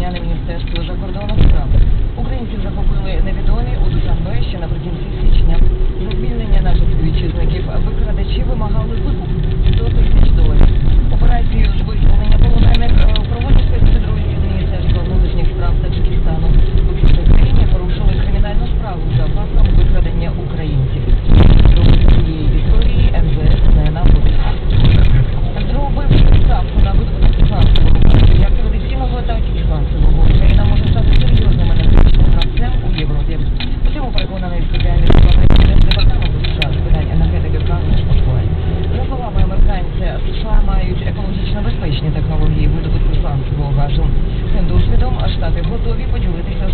вітчизняне міністерство закордонних справ. Українців захопили невідомі у Душанбе ще наприкінці січня. За звільнення наших співвітчизників викрадачі вимагали викуп $100 000. Операцію з визволення полонених проводять спецпідрозділ Міністерства внутрішніх справ Таджикистану. У цій країні порушили кримінальну справу за фактом викрадення українців. До цієї історії МВС не наводить. Зробивши ставку на видобуток фінансового, як традиційного, так і фінансового, Україна може стати серйозним енергетичним гравцем у Європі. У цьому переконаний спеціальний департамент США з питань енергетики Карл Шварц. За словами американця, США мають екологічно безпечні технології видобутку сланцевого газу. Цим досвідом Штати готові поділитися